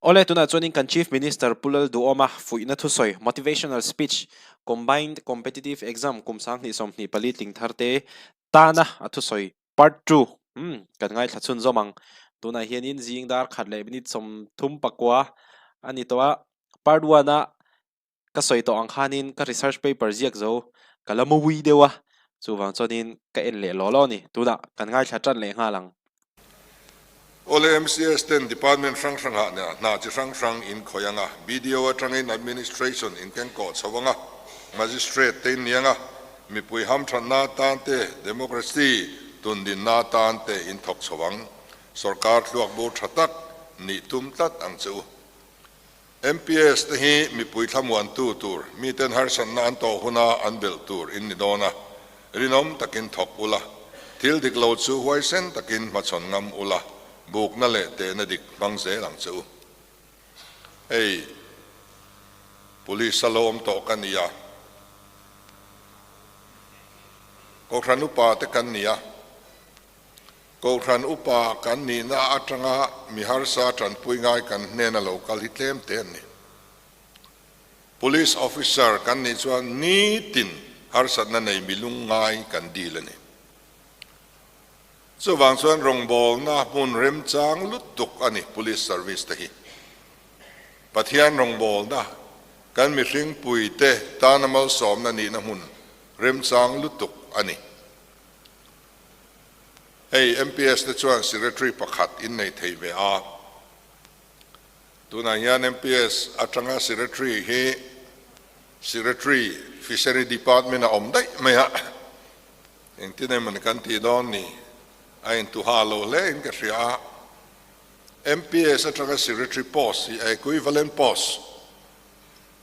Ole tuna chuanin kan Chief Minister Lalduhoma'n fuina thusoi motivational speech combined competitive exam kumsang ni somni paliting tharte tana athusoi part 2 kan ngai thachun zomang tuna hianin jingdar khatle minit som thum pakwa ani towa part 1 na ka soi to angkhanin ka research paper ziak zo kalamu wi dewa chuwang chonin ka en le lo ni tuna kan ngai thachan le ngalang Ole MCS ten department sang ha na chi sang in khoyanga video atangin administration in kenko chawanga magistrate ten nianga mi pui ham than na tante democracy tundin na tante in thok chawang sarkar luak bo thatak ni tum tat ang chu MPS te hi mi pui thamwan tu tur mi ten har san na an to huna an bel tur in ni dona rinom takin thok ula thil dik lo chu huai sen takin machon ngam ula buộc na lệ tệ na dik bang se lang chu ei police salom to kania ko khan upa te kania ko khan upa kan ni na atanga mi har sa tran pui ngai kan ne na local hitlem te ni police officer kan ni chuan ni tin har sat na nei milung ngai kan dil ni so wang chuan rong bol na mun rem chang lut tuk ani police service te hi pathian rong bol na kan mi hring pui te tanamal som na ni na mun rem chang lut tuk ani hey MPS te chuan secretary pakhat in nei thei ve a tuna hian MPS atanga secretary he secretary fishery department a om dai me ha engtine man kan ti don ni ain tu halo le in ka ria MPS atanga secretary post equivalent post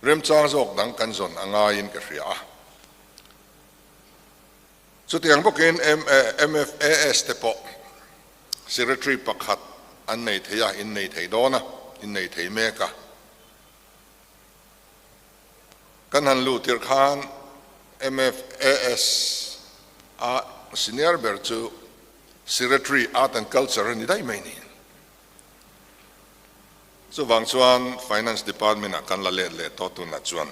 rem chang jok dang kan zon anga in ka ria so tiang bokin MFAS te po secretary pakhat an nei theya in nei thei dona in nei thei meka kan han lu tir khan MFAS a senior berchu secretary art and culture ni dai mai ni so wang chuan finance department a kan la le to tu na chuan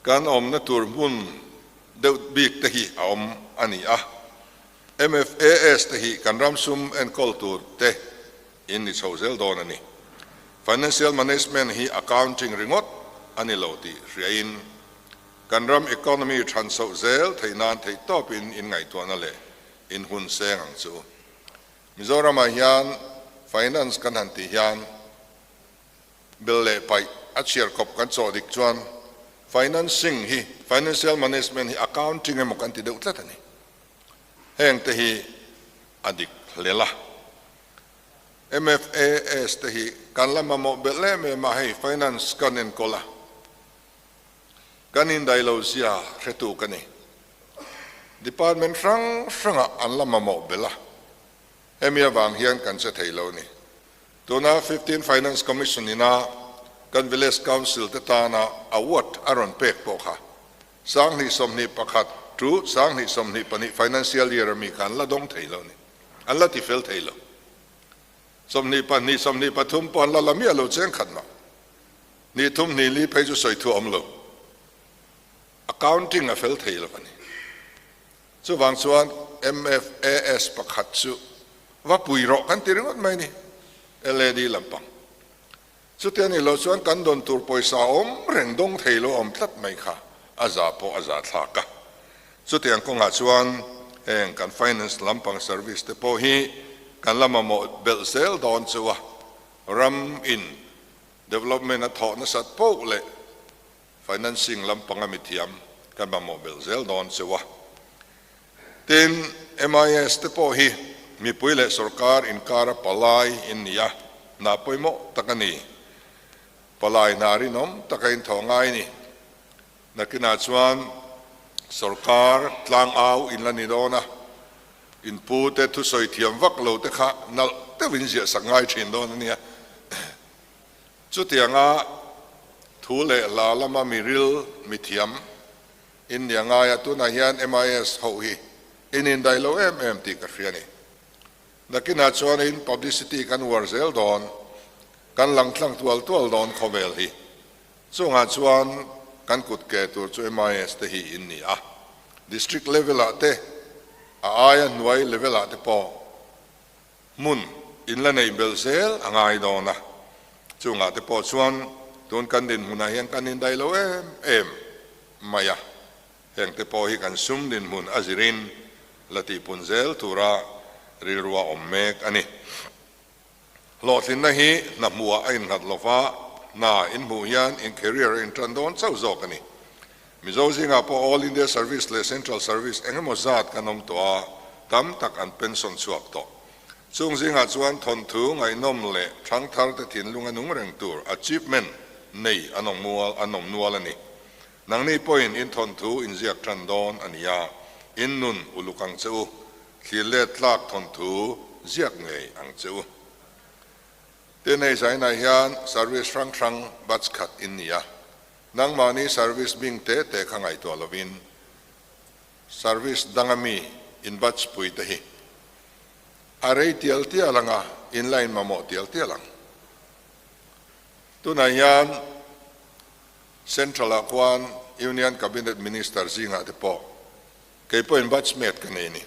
kan om na tur mun de big te hi om ani a MFAS te hi kan ramsum and culture te in ni social don ani financial management hi accounting ringot ani lo ti riain kan ram economy transau zel theinan thei top in ngai to na le in hun seng ang chu Mizoram hian finance kan han ti hian bill le pai a share kop kan cho dik chuan financing hi financial management hi accounting e mo kan ti deuh tlat ani heng te hi adik lela MFAS te hi kan lama mo bele me ma hi finance kan en kola kan in dailo sia retu kan ni department franga an lama mo bela emia wang hian kan che theilo ni tuna 15 finance commission ina kan village council te tana award aron pek pokha sang ni somni pakhat tu sang ni somni pani financial year mi kan la dong theilo ni an la ti fel theilo somni pathum pon la lamia lo cheng khat ma ni thum ni li phai ju soi thu omlo accounting a fel theilo pani chu wang chuan MFAS pakhat chu wa puiro kan tiringot mai ni LED lampang chu tiani lo chuan kan don tur poisa om reng dong theilo om tlat mai kha aza po aza thlaka chu tiang ko nga chuan eng kan finance lampang service te po hi kan lama mo bel sel don chuwa ram in development a tho na sat po le financing lampang amithiam kan ba mo bel sel don chuwa tin MIS te po hi mi puile sarkar in kara palai in niya na poimo takani palai narinom takain thongai ni nakina chuan sarkar tlang au in lanidona in pu te thu soi thiam vak lo te kha nal te win zia sangai thin don ania chu tianga thu le la lama miril mithiam in nianga ya tu na hian MIS ho hi in dailo ti ka riani nakina chuan in publicity kan warzel don กันหลังทางตัวดอนขเวลฮีส่งอาชวนกันกุดแก่ตัวช่วยมาเอสเตฮีอินนี่district level อะเตอาหน่วย level อะเตพอมุนอินละในเบลเซลอ่างไอดอนะส่งอาเตพอชวนตัวกันดินมุนเฮียงกันดินได้แล้วมายาเฮียงเตพอฮีกันซุ่มดินมุนอาจิรินละตีปุนเซลตุระริรัวอมเมกอันนี้หลอดสินนะฮีนับมัวอินหัดลฟ้านาอินมูยันอิน career อินทรันดอนเจ้าโจกันนี่มิโซซิงาพอ all India service และ central service เองก็มจัดกันนมตัวตั้มตักอันเป็นส่วนสวกตัวช่วงสิงาชวนทนถูไงนมเละทั้งทาร์ตถิ่นลุงอนุมเริงตัว achievement ในอันนมมัวอันนมนัวละนี่นังนี้ point อินทนถูอินเจียกทรันดอนอันนี้อินนุนอุลุกังเจ้าขีเล็ดลากทนถูเจียกไงอังเจ้าเดี๋ยวในสายนายาน service ครั้งบัตรขัดอินนี่นังมานี่ service บิงเตะข้างไอตัวลวิน service ดังมีอินบัตรปุยเตหิอะไรเตียลเตียลังอินไลน์มาโมเตียลเตียลังตัวนายาน central กวน union cabinet minister ซิงาเตปอเกี่ยวกับบัตรเมดกันนี่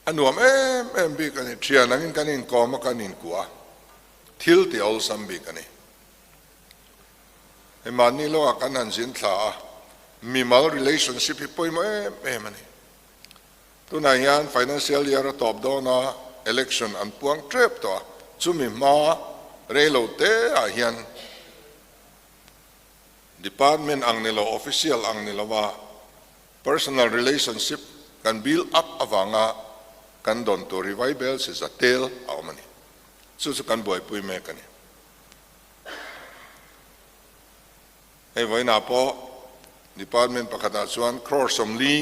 อันนู้นบีกันนี่เชียนังอินกันนี่กอมกันนี่กัวทิลที่ออลซัมบีกันนี่เอ็มันนี่โลกกันนั่นสินท้ามีมาล relationship ที่ป่วยมามันนี่ตัวนายาน financial year ตอบโดนelection อันพวงเทรปตัวจุมีมาเรโลเตอาเฮียน department อังนี่โล official อังนี่โลว่า personal relationship กัน build up อวังกันโดนตัว revival สิจะเทลเอามันนี่สุดกันบ่อยปุยเมกันนี่ให้ไว้หน้าพอ department ประกาศส่วนครอสมลี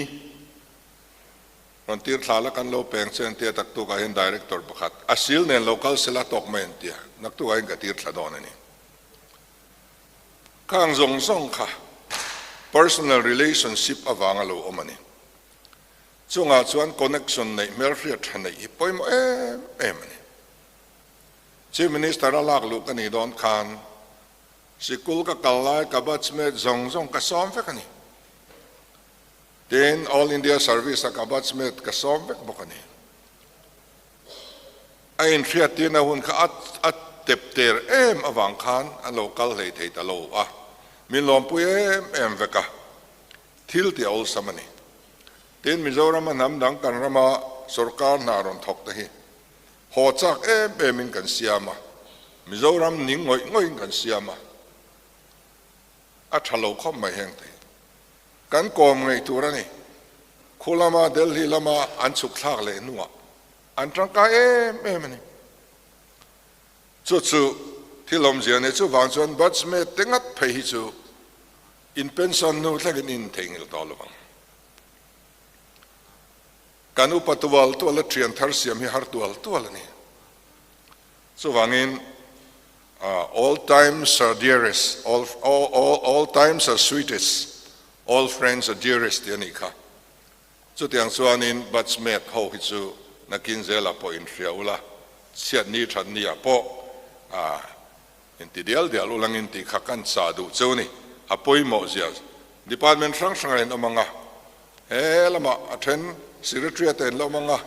รันตีร์ทาละกันโลเปงเซนเตียตักตัวกัน director ประกาศอาศิลเนี่ย local เซลตอกเมนเตียนักตัวกันกับตีร์ทาดอนนี่ข้างทรงส่งค่ะ personal relationship อวังโลอมันนี่ช่วงอาชวน connection ในเมลเรียทันในปอยมามันนี่ชีมินิสเตอร์ลากลูกกันนี่โดนคานสิกุลกับกัลไลกับบัตเมดซงกับซ้อมเฟกันนี่เดน all India service กับบัตเมดกับซ้อมเฟกบอกกันนี่ไอ้อินเทียตีนะหุ่นข้าอัดเต็บเตอร์อวังคานอัน local เลยเทตะโลมีลมปุยเฟกะทิลที่ออลสมันนี่เดนมิโซรามันนำดังกันรามาสุรการนารอนทอกตะฮีหอจากมินกันเสียมามิโซรามนิ่งง่อยกันเสียมาอัฐโลกไม่แห้งทีกันกอมไงตัวนี่คุลามาเดลฮีลามาอันสุขทักเลยนัวอันตรังกายมันนี่จุดที่ลมเสียเนี่ยจู่วางส่วนบัตรเมตติงัดไปจู่อินเพนชันนู่นแล้วก็อินเทงิลตอลวังการอุปตัวละเทียนทาร์เซียมฮิฮาร์ตัวละนี่จู่วางอินall times are dearest all times are sweetest all friends are dearest เดี๋ยวนี้ค่ะจู่ที่อังส่วนอินบัตรเมตเขาฮิจู่นักกินเซลาพออินเฟียอุละเสียนี้ทันนี้พออินติเดียลอุลังอินติขักันสาดูเจ้านี่ฮะพอยโมเซียส department ครั้งเรียนอมังะละมาattend secretary เต็นละมังะ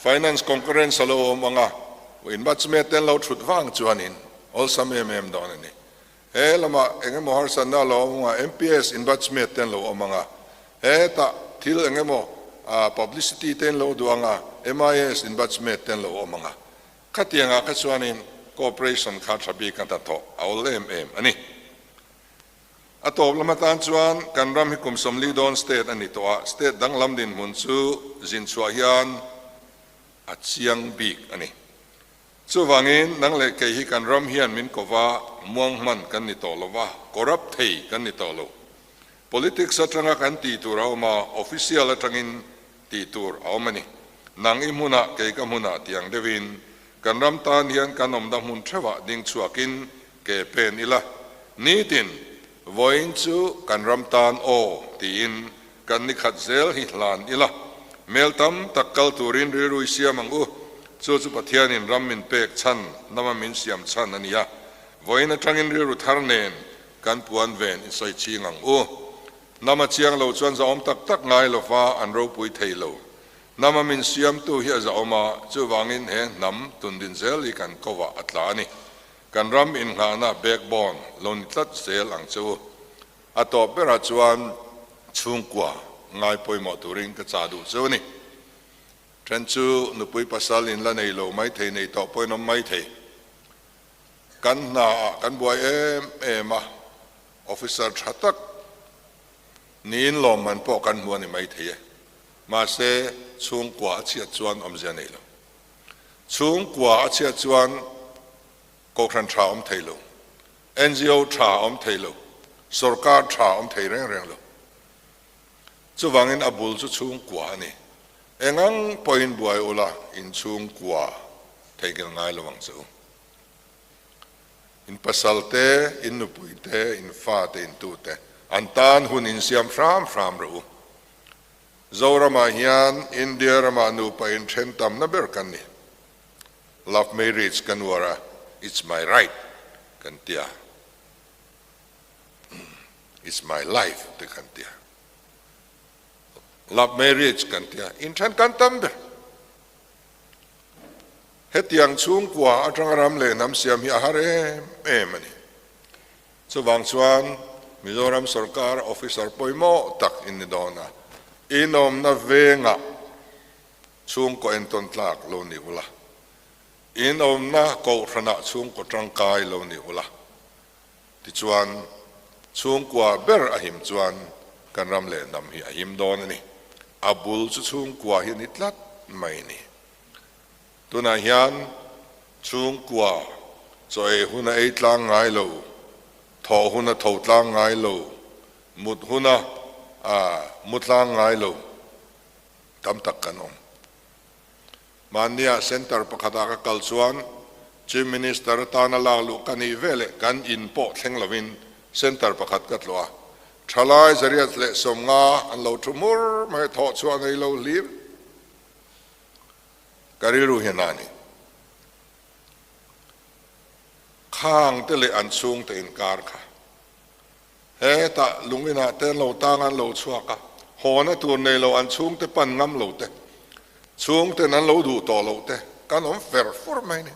finance concurrence ละมังะวินบัตรเมตเต็นละชุดฟังจวนอิน all สมัยดอนนี่ละมาเองมหาสันนาละมังะ MPS อินบัตรเมตเต็นละมังะตาทิลเองมpublicity เต็นละดวงะ MIS อินบัตรเมตเต็นละมังะขัดยังขัดจวนอินcooperation ขาดสบีกันตัดต่อเอาเล่มอันนี้อัตโตละมาตานชวนกันรำให้กลุ่มสมลีดอนสเตทอันนี้ตัวสเตทดังลำดินมุนซูจินสวายันอัดเสียงบีกอันนี้สู้วังอินนังเล็กให้กันรำเฮียนมินกว่าม่วงมันกันนี่ตัวละว่า corrupt เทกันนี่ตัวละ politics สัตว์กันตีตัวเรามา official ตั้งอินตีตัวเอามันนี่นังอิมุนะเกี่ยกับมุนะที่ยังเดวินกันรำตานเฮียนกันนมดำมุนเทวะดิ่งชัวกินเกเป็นอีละนี่ตินวันจูกันรำตานโอตีนกันนิขัดเซลฮิลานอีละเมลตัมตักกัลตูรินเรือรุยเสียมังอุ chu pathianin ramin pek chhan namamin siam chhan ania voina tangin riru tharnen kan puan ven in soi chingang u nama chiang lo chuan za om tak tak ngai lo fa an ro pui thei lo nama min siam tu hi za oma chu wangin he nam tundin zel i kan kowa atlani kan ram in nga na backbone lon tlat sel ang chu ato pera chuan chung kwa ngai poimo turing ka cha du chu ni tren chu nu pui pasal in la nei lo mai thei nei to poinom mai thei kan na kan buai em officer thatak nin lom man po kan muani mai thei ma se chung kwa chia chuan om zia nei lo chung kwa chia chuan ko khan tha om thei lo NGO tha om thei lo sarkar tha om thei reng reng lo chu wangin abul chu chung kwa ni engang point buai ola in chung kwa thei gel ngai lo wang chu in pasalte in nupuite in fate in tute antan hun in siam fram ro Zorama hian India rama nu pa in thentam na ber kan ni love marriage kan wara it's my right kan tia it's my life te kan tia love marriage kan tia in than kan tam ber hetiang chung kwa atang ram le nam siam hi ahare emani chuwang chuan Mizoram sarkar officer poimo tak in dona inom na venga chung ko enton tlak lo ni ula inom na ko rana chung ko tangkai lo ni ula ti chuan chung kwa ber ahim chuan kan ram le nam hi ahim don ni abul chu chung kwa hi ni tlat mai ni tuna hian chung kwa choi huna ei tlang ngai lo tho huna tho tlang ngai lo mut huna mutlang ngai lo tam tak kanom mania center pakhata ka kalchuan chief minister tana lalu kani vele kan in po thlenglovin center pakhat katloa thalai zariat le somnga an lo thumur mai tho chuan ei lo liv kariru hinani khang tele an chung te in kar kha he ta lungina te lo tangan lo chuaka hona tur nei lo an chung te pan ngam lo te chung te nan lo du to lo te kan om fer for mai ni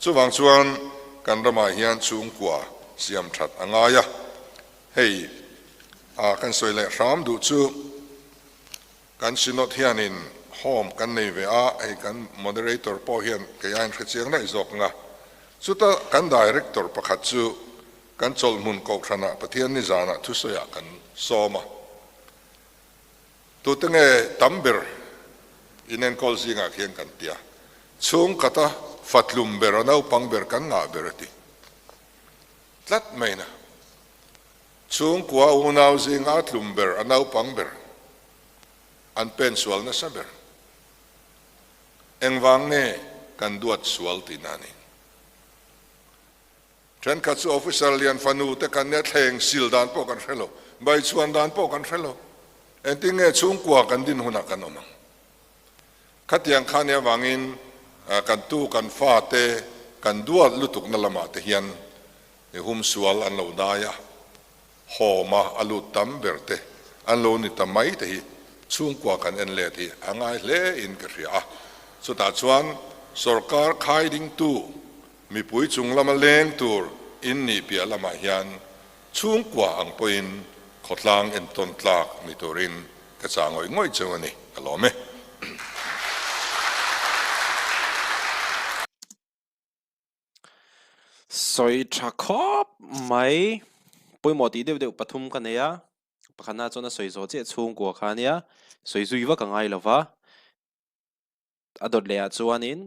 chuwang chuan kan rama hian chung kwa siam that angaya hei kan soile ram du chu kan sinot hianin home kan nei ve a ei kan moderator po hian ke yan khchiang na izok nga chuta kan director pakhat chu kan chol mun ko thana pathian ni zana thu soya kan soma tu tenge tamber inen kol singa khian kan tia chung kata fatlum beranau pangber kan nga berati tlat maina chung kwa unau zinga tlumber anau pangber an pensual na saber engwang ne kan duat sual tinani Chen katsu officer lian fanu te kan net heng sil dan po kan fellow bai chuan dan po kan fellow enting e chung kwa kan din huna kan omang khatiang khania wangin kan tu kan fa te kan duat lutuk na lama te hian e hum sual an lo daya homa alu tam berte an lo ni tamai te hi chung kwa kan en le thi angai le in ka ria so ta chuan sarkar khai ding tu mi pui chung lama leng tur in ni pia lama hian chung kwa ang poin khotlang en ton tlak mi turin ka changoi ngoi chawani alome soi thakop mai poimo ti deu pathum kaneya pakhana chona soi zo che chung ko khania soi zui wa ka ngai lova adot le a chuanin